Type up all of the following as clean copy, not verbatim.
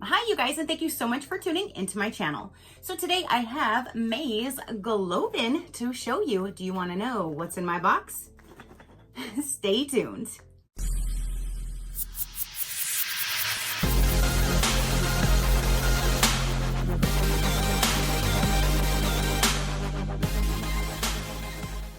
Hi you guys, and thank you so much for tuning into my channel. So today I have May's Globin to show you. Do you want to know what's in my box? Stay tuned.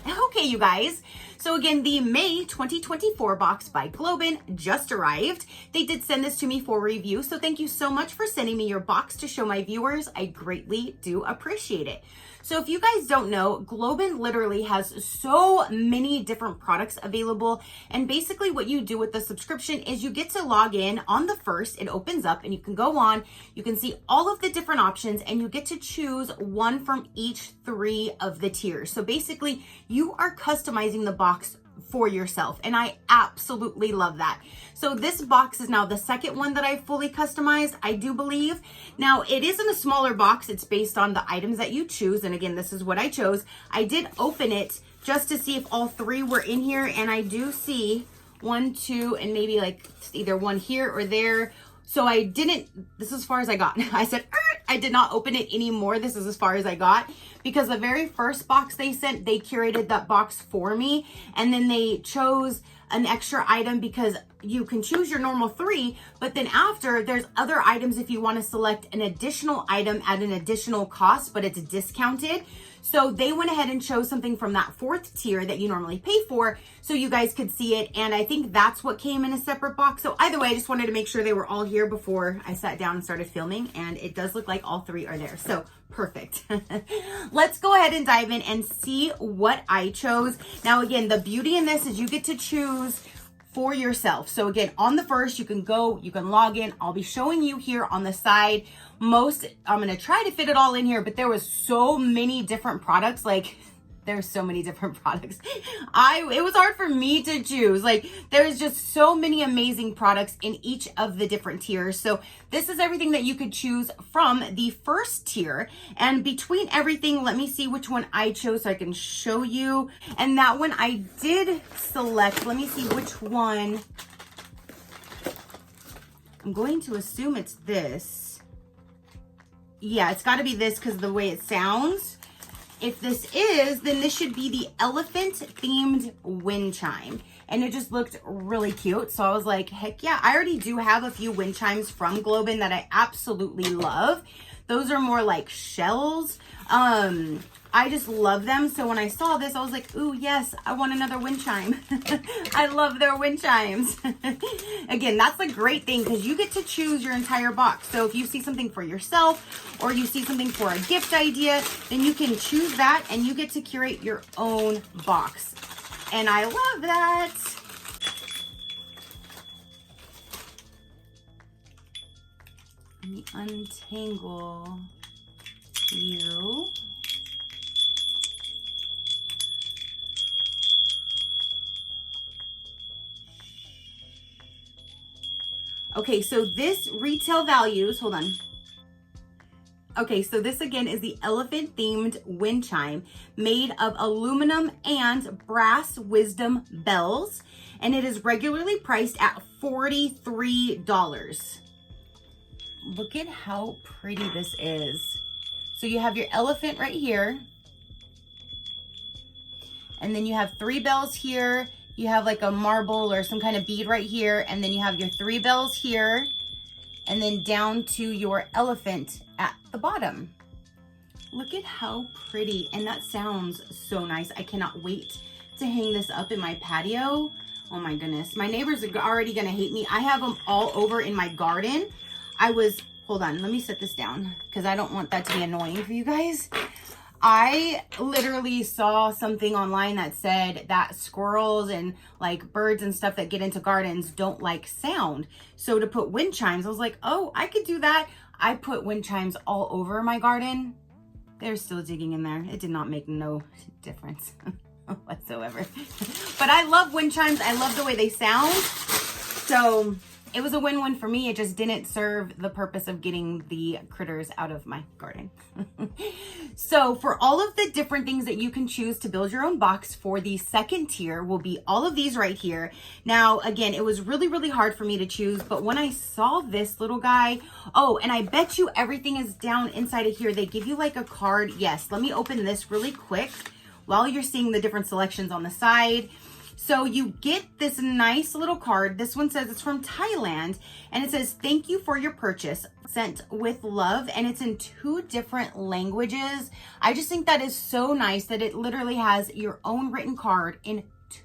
Okay, you guys. So again, the May 2024 box by Globin just arrived. They did send this to me for review, so thank you so much for sending me your box to show my viewers. I greatly do appreciate it. So if you guys don't know, Globin literally has so many different products available. And basically what you do with the subscription is you get to log in on the first, it opens up and you can go on, you can see all of the different options and you get to choose one from each 3 of the tiers. So basically you are customizing the box for yourself, and I absolutely love that. So this box is now the second one that I fully customized, I do believe. Now it isn't a smaller box, it's based on the items that you choose, and again, this is what I chose. I did open it just to see if all 3 were in here, and I do see 1, 2, and maybe like either one here or there. So I didn't, this is as far as I got. I said, I did not open it anymore. This is as far as I got, because the very first box they sent, they curated that box for me. And then they chose an extra item because you can choose your normal 3, but then after there's other items if you want to select an additional item at an additional cost, but it's discounted. So they went ahead and chose something from that 4th tier that you normally pay for so you guys could see it. And I think that's what came in a separate box. So either way, I just wanted to make sure they were all here before I sat down and started filming. And it does look like all 3 are there. So perfect. Let's go ahead and dive in and see what I chose. Now, again, the beauty in this is you get to choose for yourself. So again, on the first, you can go, you can log in. I'll be showing you here on the side. I'm going to try to fit it all in here, but there was so many different products. Like there's so many different products. It was hard for me to choose. Like there's just so many amazing products in each of the different tiers. So this is everything that you could choose from the first tier. And between everything, let me see which one I chose so I can show you. And that one I did select. Let me see which one. I'm going to assume it's this. Yeah, it's got to be this because of the way it sounds. If this is, then this should be the elephant themed wind chime. And it just looked really cute. So I was like, heck yeah. I already do have a few wind chimes from Globin that I absolutely love. Those are more like shells. I just love them. So when I saw this, I was like, ooh, yes, I want another wind chime. I love their wind chimes. Again, that's a great thing because you get to choose your entire box. So if you see something for yourself or you see something for a gift idea, then you can choose that and you get to curate your own box. And I love that. Let me untangle you. Okay, so this retail values, hold on. Okay, so this again is the elephant themed wind chime made of aluminum and brass wisdom bells. And it is regularly priced at $43. Look at how pretty this is. So you have your elephant right here. And then you have 3 bells here. You have like a marble or some kind of bead right here. And then you have your 3 bells here. And then down to your elephant at the bottom. Look at how pretty. And that sounds so nice. I cannot wait to hang this up in my patio. Oh my goodness. My neighbors are already going to hate me. I have them all over in my garden. Hold on, let me set this down because I don't want that to be annoying for you guys. I literally saw something online that said that squirrels and like birds and stuff that get into gardens don't like sound. So to put wind chimes, I was like, oh, I could do that. I put wind chimes all over my garden. They're still digging in there. It did not make no difference whatsoever. But I love wind chimes. I love the way they sound. So it was a win-win for me. It just didn't serve the purpose of getting the critters out of my garden. So for all of the different things that you can choose to build your own box for the second tier will be all of these right here. Now, again, it was really, really hard for me to choose, but when I saw this little guy, oh, and I bet you everything is down inside of here. They give you like a card. Yes, let me open this really quick while you're seeing the different selections on the side. So you get this nice little card. This one says it's from Thailand, and it says, "Thank you for your purchase, sent with love." And it's in 2 different languages. I just think that is so nice that it literally has your own written card in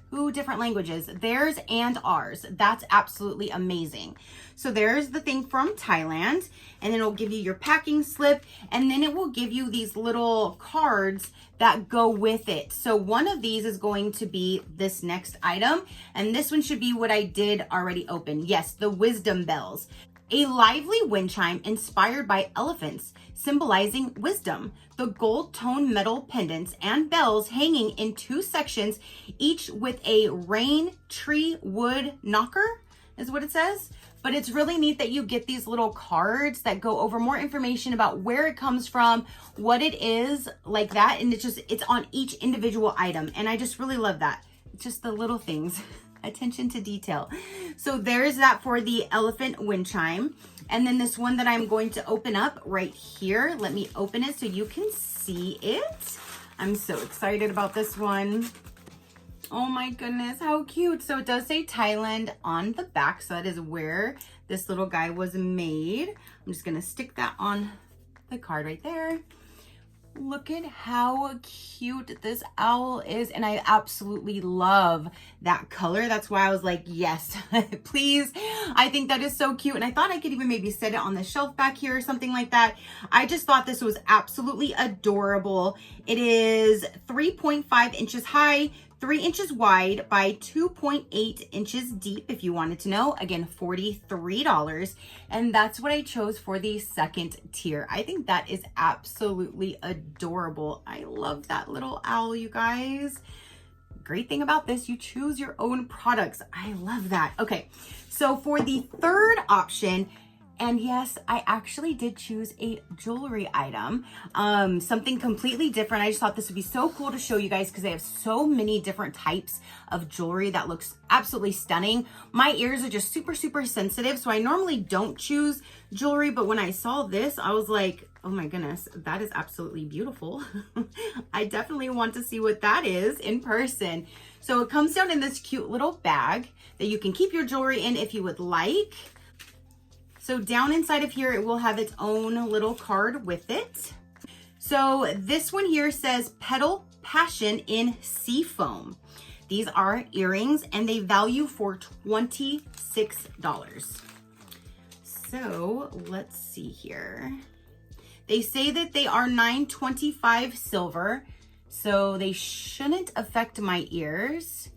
2 different languages, theirs and ours. That's absolutely amazing. So there's the thing from Thailand, and then it'll give you your packing slip, and then it will give you these little cards that go with it. So one of these is going to be this next item, and this one should be what I did already open. Yes, the wisdom bells. A lively wind chime inspired by elephants, symbolizing wisdom. The gold tone metal pendants and bells hanging in 2 sections, each with a rain tree wood knocker, is what it says. But it's really neat that you get these little cards that go over more information about where it comes from, what it is, like that. And it's on each individual item. And I just really love that. It's just the little things. Attention to detail. So there's that for the elephant wind chime. And then this one that I'm going to open up right here. Let me open it so you can see it. I'm so excited about this one. Oh my goodness, how cute. So it does say Thailand on the back. So that is where this little guy was made. I'm just gonna stick that on the card right there. Look at how cute this owl is. And I absolutely love that color. That's why I was like, yes, please. I think that is so cute. And I thought I could even maybe set it on the shelf back here or something like that. I just thought this was absolutely adorable. It is 3.5 inches high, 3 inches wide by 2.8 inches deep, if you wanted to know. Again, $43. And that's what I chose for the second tier. I think that is absolutely adorable. I love that little owl, you guys. Great thing about this, you choose your own products. I love that. Okay, so for the third option, and yes, I actually did choose a jewelry item, something completely different. I just thought this would be so cool to show you guys because they have so many different types of jewelry that looks absolutely stunning. My ears are just super, super sensitive, so I normally don't choose jewelry, but when I saw this, I was like, oh my goodness, that is absolutely beautiful. I definitely want to see what that is in person. So it comes down in this cute little bag that you can keep your jewelry in if you would like. So down inside of here, it will have its own little card with it. So this one here says Petal Passion in Seafoam. These are earrings and they value for $26. So let's see here. They say that they are $9.25 silver, so they shouldn't affect my ears.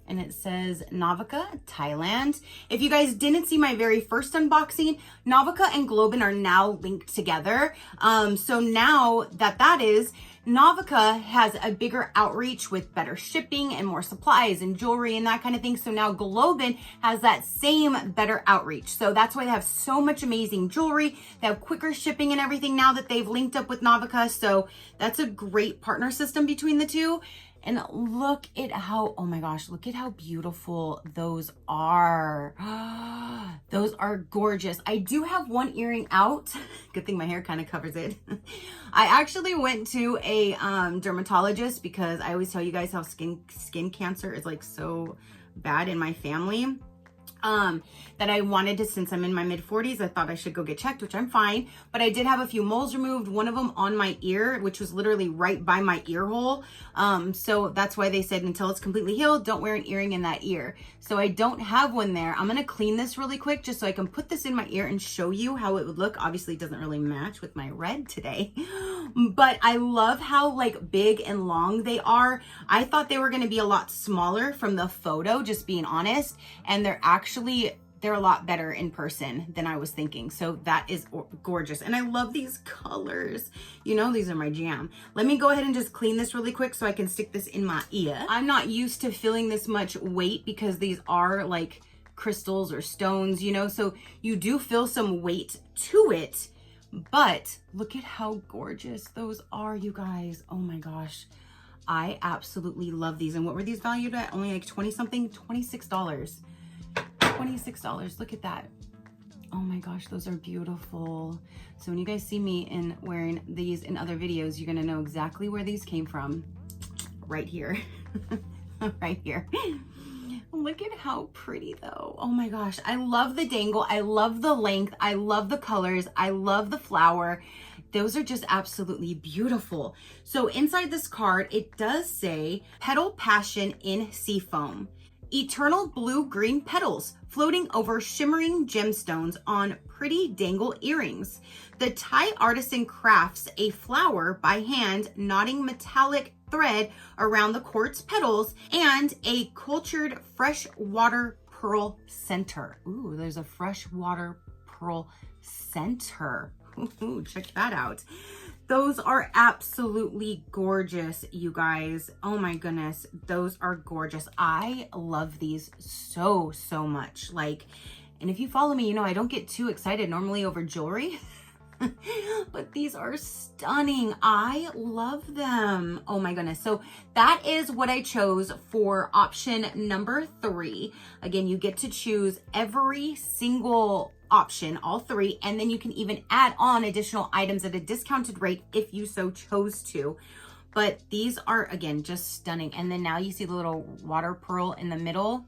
And it says Navika, Thailand. If you guys didn't see my very first unboxing, Navika and Globin are now linked together. So now that is, Navika has a bigger outreach with better shipping and more supplies and jewelry and that kind of thing. So now Globin has that same better outreach. So that's why they have so much amazing jewelry. They have quicker shipping and everything now that they've linked up with Navika. So that's a great partner system between the two. And look at how, oh my gosh, look at how beautiful those are. Those are gorgeous. I do have one earring out. Good thing my hair kind of covers it. I actually went to a dermatologist because I always tell you guys how skin cancer is like so bad in my family. That I wanted to, since I'm in my mid 40s, I thought I should go get checked, which I'm fine. But I did have a few moles removed, one of them on my ear, which was literally right by my ear hole. So that's why they said until it's completely healed, don't wear an earring in that ear. So I don't have one there. I'm going to clean this really quick just so I can put this in my ear and show you how it would look. Obviously it doesn't really match with my red today, but I love how like big and long they are. I thought they were going to be a lot smaller from the photo, just being honest. And they're a lot better in person than I was thinking. So that is gorgeous. And I love these colors. You know, these are my jam. Let me go ahead and just clean this really quick so I can stick this in my ear. I'm not used to feeling this much weight because these are like crystals or stones, you know, so you do feel some weight to it. But look at how gorgeous those are, you guys. Oh my gosh. I absolutely love these. And what were these valued at? Only like 20 something, $26. $26. Look at that. Oh my gosh, those are beautiful. So when you guys see me in wearing these in other videos, you're gonna know exactly where these came from. Right here. Right here. Look at how pretty though. Oh my gosh. I love the dangle. I love the length. I love the colors. I love the flower. Those are just absolutely beautiful. So inside this card, it does say Petal Passion in Seafoam. Eternal blue-green petals floating over shimmering gemstones on pretty dangle earrings. The Thai artisan crafts a flower by hand, knotting metallic thread around the quartz petals and a cultured freshwater pearl center. Ooh, there's a freshwater pearl center. Ooh, check that out. Those are absolutely gorgeous, you guys. Oh my goodness, those are gorgeous. I love these so much. Like, and if you follow me, you know I don't get too excited normally over jewelry. But these are stunning. I love them. Oh my goodness. So that is what I chose for option number 3. Again, you get to choose every single option, all 3, and then you can even add on additional items at a discounted rate if you so chose to. But these are, again, just stunning. And then now you see the little water pearl in the middle.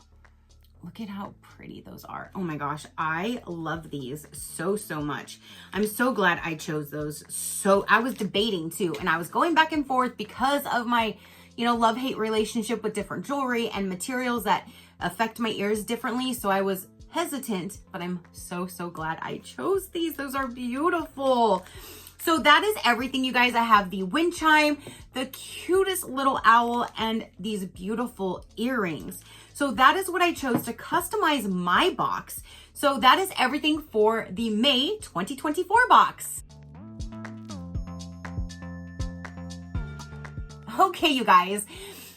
Look at how pretty those are. Oh my gosh, I love these so much. I'm so glad I chose those. So I was debating too, and I was going back and forth because of my, you know, love-hate relationship with different jewelry and materials that affect my ears differently. So I was hesitant, but I'm so glad I chose these. Those are beautiful. So that is everything, you guys. I have the wind chime, the cutest little owl, and these beautiful earrings. So that is what I chose to customize my box. So that is everything for the May 2024 box. Okay, you guys.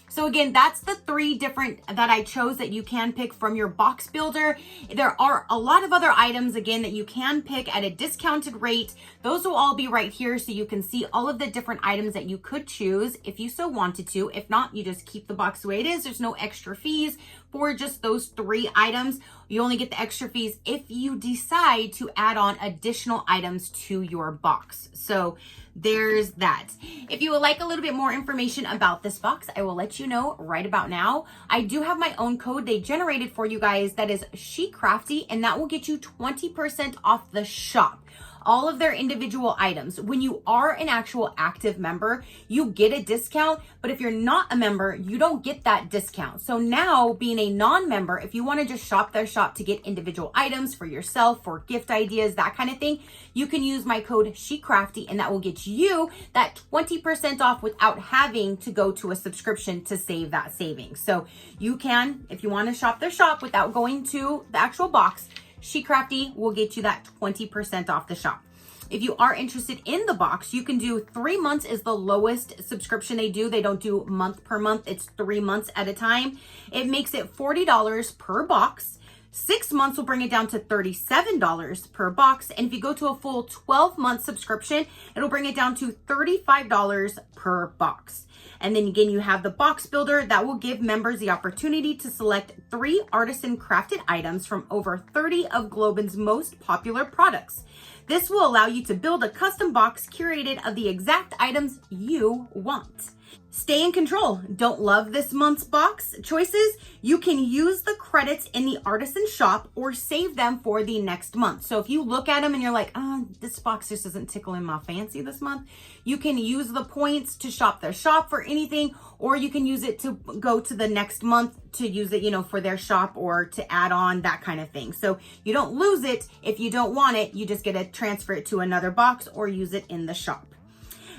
So again, that's the 3 different that I chose that you can pick from your box builder. There are a lot of other items, again, that you can pick at a discounted rate. Those will all be right here so you can see all of the different items that you could choose if you so wanted to. If not, you just keep the box the way it is. There's no extra fees for just those 3 items. You only get the extra fees if you decide to add on additional items to your box. So there's that. If you would like a little bit more information about this box, I will let you know right about now. I do have my own code they generated for you guys that is SheCrafty, and that will get you 20% off the shop. All of their individual items. When you are an actual active member, you get a discount, but if you're not a member, you don't get that discount. So now, being a non-member, if you want to just shop their shop to get individual items for yourself, for gift ideas, that kind of thing, you can use my code SheCrafty, and that will get you that 20% off without having to go to a subscription to save that savings. So you can, if you want to shop their shop without going to the actual box, SheCrafty will get you that 20% off the shop. If you are interested in the box, you can do 3 months is the lowest subscription they do. They don't do month per month. It's 3 months at a time. It makes it $40 per box. 6 months will bring it down to $37 per box. And if you go to a full 12-month subscription, it'll bring it down to $35 per box. And then again, you have the box builder that will give members the opportunity to select 3 artisan crafted items from over 30 of Globin's most popular products. This will allow you to build a custom box curated of the exact items you want. Stay in control. Don't love this month's box choices? You can use the credits in the Artisan shop or save them for the next month. So if you look at them and you're like, this box just isn't tickling my fancy this month, you can use the points to shop their shop for anything, or you can use it to go to the next month to use it, you know, for their shop or to add on, that kind of thing. So you don't lose it if you don't want it. You just get to transfer it to another box or use it in the shop.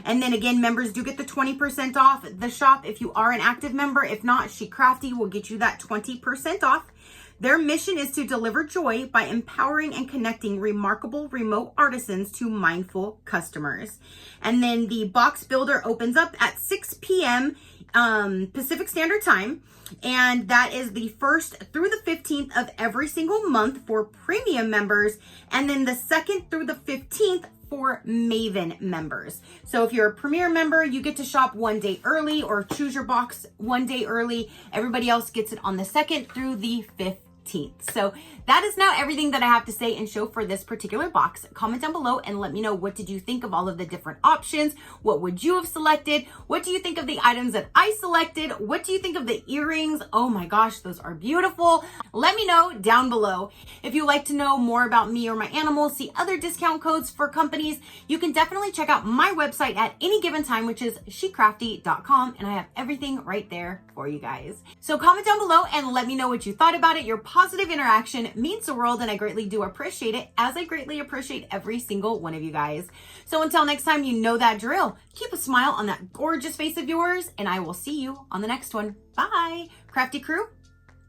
And then again, members do get the 20% off the shop if you are an active member. If not, SheCrafty will get you that 20% off. Their mission is to deliver joy by empowering and connecting remarkable remote artisans to mindful customers. And then the box builder opens up at 6 p.m. Pacific Standard Time. And that is the 1st through the 15th of every single month for premium members. And then the 2nd through the 15th for Maven members. So if you're a premier member, you get to shop one day early or choose your box one day early. Everybody else gets it on the 2nd through the 15th. So that is now everything that I have to say and show for this particular box. Comment down below and let me know, what did you think of all of the different options? What would you have selected? What do you think of the items that I selected? What do you think of the earrings? Oh my gosh, those are beautiful. Let me know down below. If you'd like to know more about me or my animals, see other discount codes for companies, you can definitely check out my website at any given time, which is SheCrafty.com, and I have everything right there for you guys. So comment down below and let me know what you thought about it. Your positive interaction means the world, and I greatly do appreciate it, as I greatly appreciate every single one of you guys. So until next time, you know that drill. Keep a smile on that gorgeous face of yours, and I will see you on the next one. Bye. Crafty crew,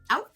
out.